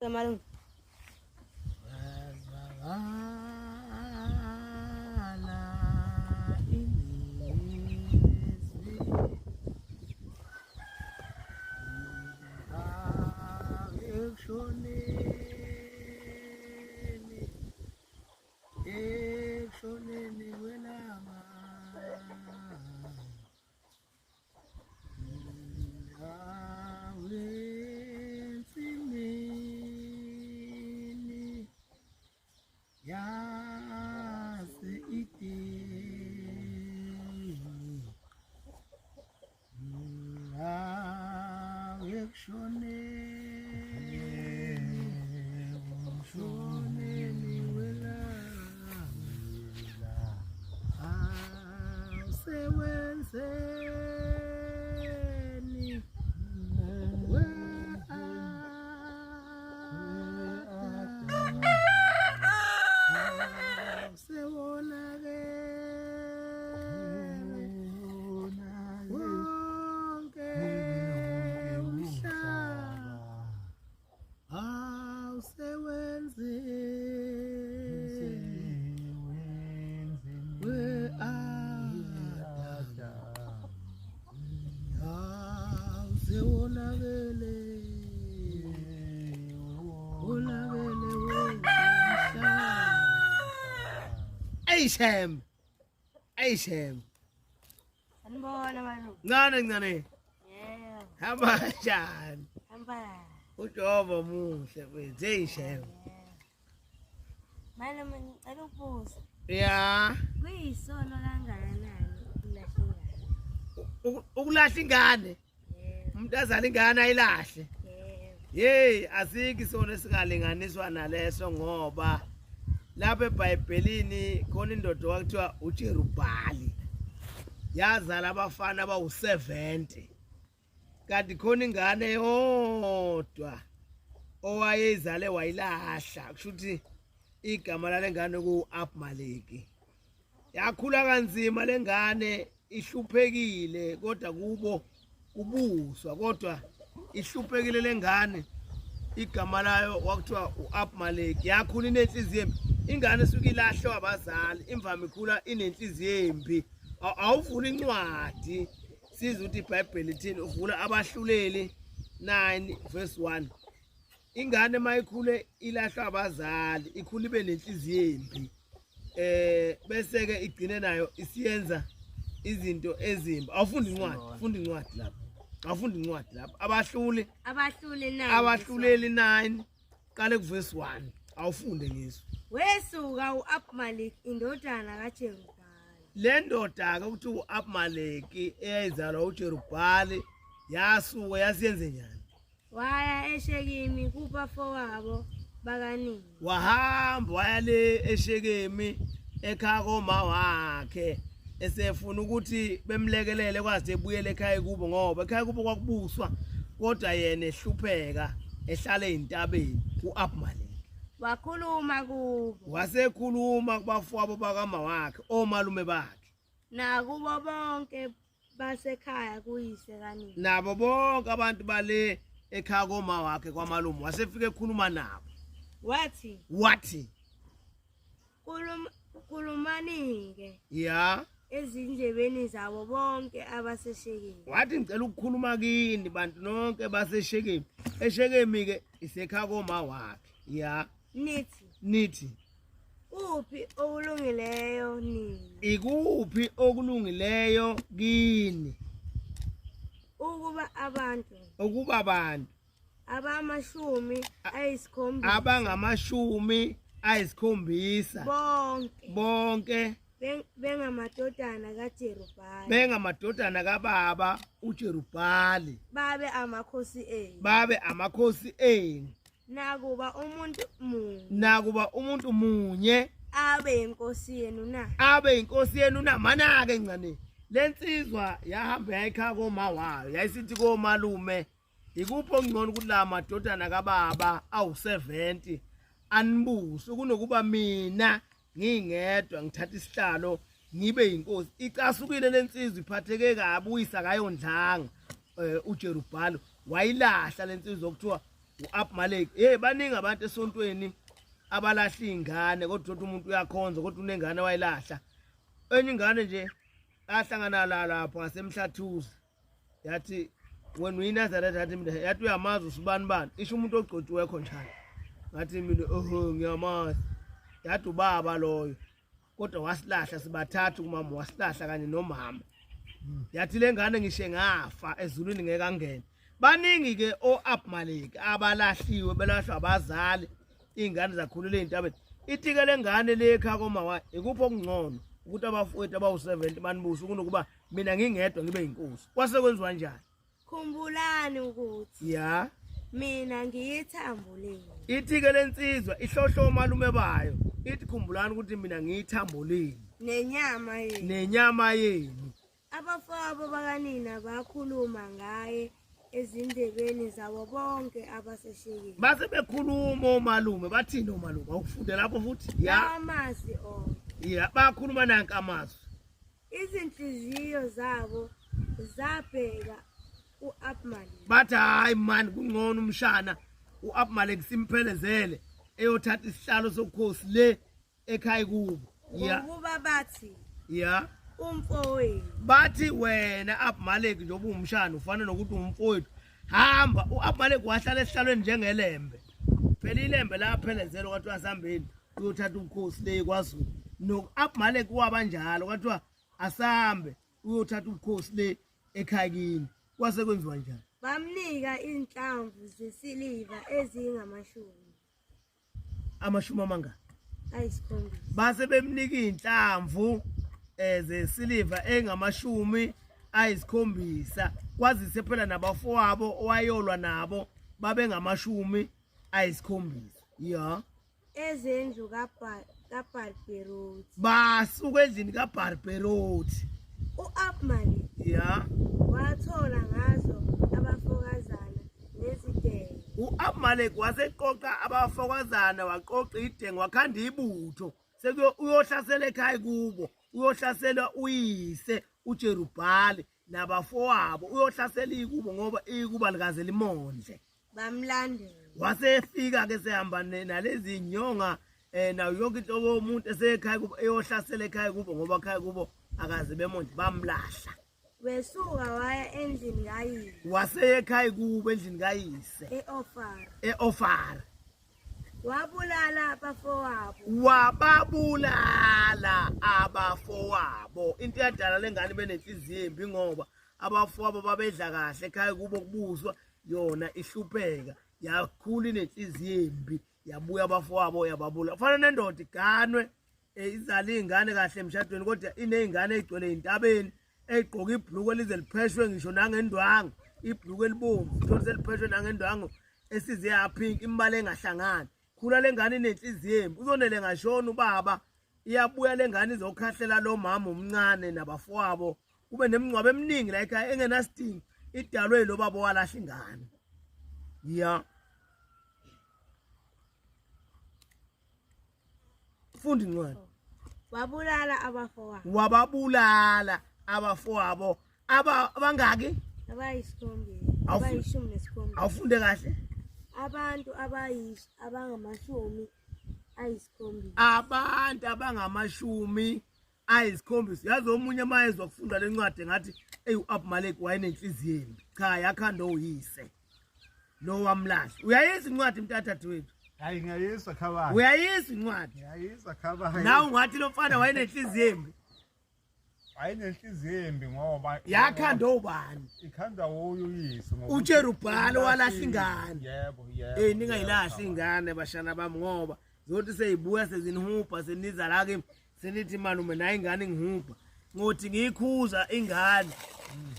Malung. Aishem. Sanibona Malung. Ngane. Yeah. Hamba kanjani? Hamba. Ujehova muhle wethu. Aishem. Malum ngicela ukubuza. Ya. Kuyisono kangakanani ukulahla ingane? Ukulahla ingane. Yeah. Umuntu azala ingane ayilahle. Yeah. Hey, asiki isona singalinganiswa naleso ngoba lapha eBhayibhelini khona indoda wakuthiwa uJerubhali. Yazala abafana abawu70. Kanti khona ingane yodwa owayezale wayilahla. Kusho ukuthi igama lalengane kuAbimeleki. Yakhula kanzima lengane ihluphekile kodwa kubo kubuswa kodwa ihluphekile lengane igama layo wakuthiwa uAbimeleki. Yakhula inenhliziyo embi. Ingane suka ilahlwa abazali imvama ikhula inenhliziyo embi. Awuvula incwadi siza ukuthi iBhayibheli lithini uvula abahluleli 9:1. Ingane mayikhule ilahlwa abazali ikhula ibe nenhliziyo embi. Bese ke igcine nayo isiyenza izinto ezimbi. Awufunda incwadi, funda incwadi lapha. Awufunda incwadi lapha. Abahluleli 9 qale kuverse 1. Awufunde ngiso. Wesuka uAbimeleki indodana kaJerubhali. Le ndoda ke ukuthi uAbimeleki eyayizalwa uJerubhali yasuka yasiyenze njani? Waya eShekemi kubafowabo bakanini. Wahamba waya le eShekemi ekhaya koma wakhe esefuna ukuthi bemlekelele kwaze ebuyele ekhaya kubo ngoba ekhaya kubo kwakubuswa kodwa yena ehlupheka ehlala ezintabeni uAbimeleki. Wakhuluma kubo. Wasekhuluma kubafowabo bakama wakhe omalume bakhe. Nakubo bonke basekhaya kuyise kanini. Nabo bonke abantu bale ekhaya koma wakhe kwamalume wasefika ekhuluma nabo. Wathi Khulumani ke. Ya. Ezindlebeni zabo bonke abaseShekemi. Wathi ngicela ukukhuluma kini bantu nonke baseShekemi. eShekemi ke isekhaya koma wakhe. Ya. Nithi Kuphi okulungileyo nini? Ikuphi okulungileyo kini? Ukuba abantu abangamashumi ayisikhombisa bonke bengamadodana kaJerubhali. Bengamadodana kababa uJerubhali. Babe amakhosi enu. Nakuba umuntu munye abe inkosi yenu na. Mana-ke ngane lensizwa yahamba yayikhaya koma wayo yayisithi komalume ikuphi okungcono ukuthi la madodana kababa awu70 anibuse kunokuba mina ngingedwa ngithatha isihlalo ngibe inkosi. Icasukile lensizwa iphatheke kabi uyisa kayondlanga uJerubhali wayilahla lensizwa okuthiwa u-Abmalek hey baningi abantu esontweni abalahla ingane kodwa uthi umuntu uyakhonza kodwa unengane wayilahla enye ingane nje ahlangana lapho ngasemhlathuzi yathi when we Nazareth yathi mina yathi uyamazi usibani bani isho umuntu ogcotshiwe khonjani ngathi mina ngiyamazi yathi ubaba loyo kodwa wasilahla sibathathu kumama wasilahla kanye nomama yathi lengane ngishe ngafa ezulwini ngeke angene baningi ke o-Abmalek abalahliwe belahlwa abazali ingane zakhulule ezintabeni itike lengane lekha komawa ikuphi okungcono ukuthi abafowethu abawu-70 banibusa kunokuba mina ngingedwa ngibe yinkosi kwase kwenziwa kanjani khumbulani ukuthi ya mina ngiyithambo lenu itike lensizwa ihlohlo omalume bayo ithi khumbulani ukuthi mina ngiyithambo lenu nenyama yenu abafowabo bakanina bakhuluma ngaye ezindebeni zabo bonke abaseshekeni base bekhuluma omalume bathini omalume awukufunde lapho futhi amazi onke ya bakhuluma nanka amazwi izinhliziyo zabo zabheka u-Abmalek bathi hayi mani kungcono umshana u-Abmalek simphelezele eyothatha isihlalo sobukhosi le ekhaya kubo ngokuba bathi ya umfowethu bathi wena Abmalek njengoba umshana ufana nokuthi umfowethu hamba u-Abmalek wahlala esihlalweni njengelembe phela ilembe laphelezelo kwathiwa asambeni uyothatha ubukhosi le kwaZulu no-Abmalek wabanjalo kwathiwa asambe uyothatha ubukhosi le ekhaya kini kwase kwenziwa njani bamnika inhlamvu zesiliva ezingamashumi amangaki ayisikhombisa base bemnika inhlamvu zesiliva engamashumi ayisikhombisa kwazise phela nabafowabo owayolwa nabo babe ngamashumi ayisikhombisa ya ezendlu kaBarberothi basuka endlini kaBarberothi u-Abmalek ya wathola ngazo abafokazana nezidenge u-Abmalek waseqoqa abafokazana waqoqa idenge wakhanda ibutho uyohlasela ekhaya kubo uyohlasela uyise uJerubhali nabafowabo uyohlasela ikubo ngoba ikuba likaze limondle bamlandela wasefika ke sehamba nalezi nyonga nayo yonke into yomuntu esekhaya kubo eyohlasela ekhaya kubo ngoba ekhaya kubo akaze bemondle bamlahla wesuka waya endlini kayise wasekhaya kubo endlini kayise e-Ofara wababulala abafowabo into yadala lengane benenhliziyo embi ngoba abafowabo babedla kahle ekhaya kubo kubuswa yona ihlupheka yakhula inenhliziyo embi yabuya abafowabo yababulala fana nendoda iganwe izala ingane kahle emshadweni kodwa inezingane ezigcwele eintabeni egqoka ibhluku elize lipheshwe ngisho nangendwangu ibhluku elibomvu uthola selipheshwe nangendwangu esize yaphinki imbala engahlangani khula lengane inenhliziyo embi uzonele ngashona ubaba iyabuya lengane izokhahlela lo mama omncane nabafowabo kube nemingcwabo eminingi la ekhaya engenasidingo idalwe lo baba walahla ingane ya funda incwadi wababulala abafowabo abangaki abayishumi nesikhombisa awufunde kahle abantu abangamashumi ayisikhombisa abantu abangamashumi ayisikhombisa yazi omunye mayezwa kufunda lencwadi ngathi u-Abmalek wayenenhliziyo embi cha yakhanda oyise lo wamlahla uyayizwa incwadi mntatha wethu hayi ngiyayizwa khabani uyayizwa incwadi ngiyayizwa khabani nawe ungathi lo mfana wayenenhliziyo embi wayenenhliziyo embi ngoba yakhanda obani ikhanda uyise ngoba uJerubhali walahla ingane yebo ningayilahla ingane bashana bami ngoba zothi seyibuya sezinihupha seniza la kimi senithi malume naye ingane ngihupha ngothi ngiyikhuza ingane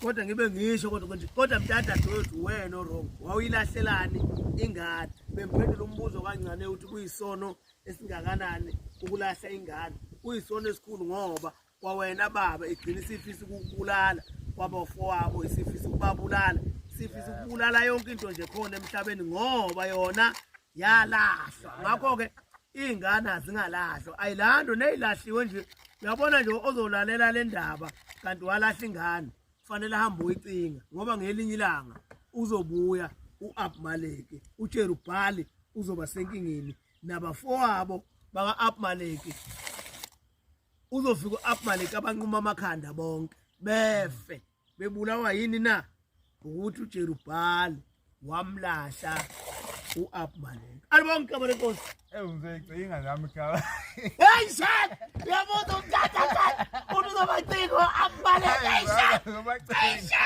kodwa ngibe ngisho kodwa mntatha wethu wena wrong wawuyilahlelani ingane bemphendula umbuzo kancane ukuthi kuyisono esingakanani ukulahla ingane kuyisono esikhulu ngoba kwawena baba igcina isifisa ukubulala kwabafowabo isifisa ukubabulala sifisa ukubulala yonke into nje khona emhlabeni ngoba yona yalahlwa ngakho ke ingane azingalahlwa ayilando neyilahliwe nje uyabona nje ozolalela le ndaba kanti walahla ingane kufanele ahambe uyicinga ngoba ngelinye ilanga uzobuya u-Abimeleki. uJerubhali uzoba senkingeni nabafowabo baka-Abimeleki. Uzofika u-Abimeleki abanquma amakhanda bonke befe bebulawa yini na? Ukuthi uJerubhali wamlahla u-Abimeleki. Alibonke abalenkosi. Ngizoyicinga nami khaba. Hey shit! Yabuza umthatha uzoba cingo u-Abimeleki. Hey shit! Ngizobacinga.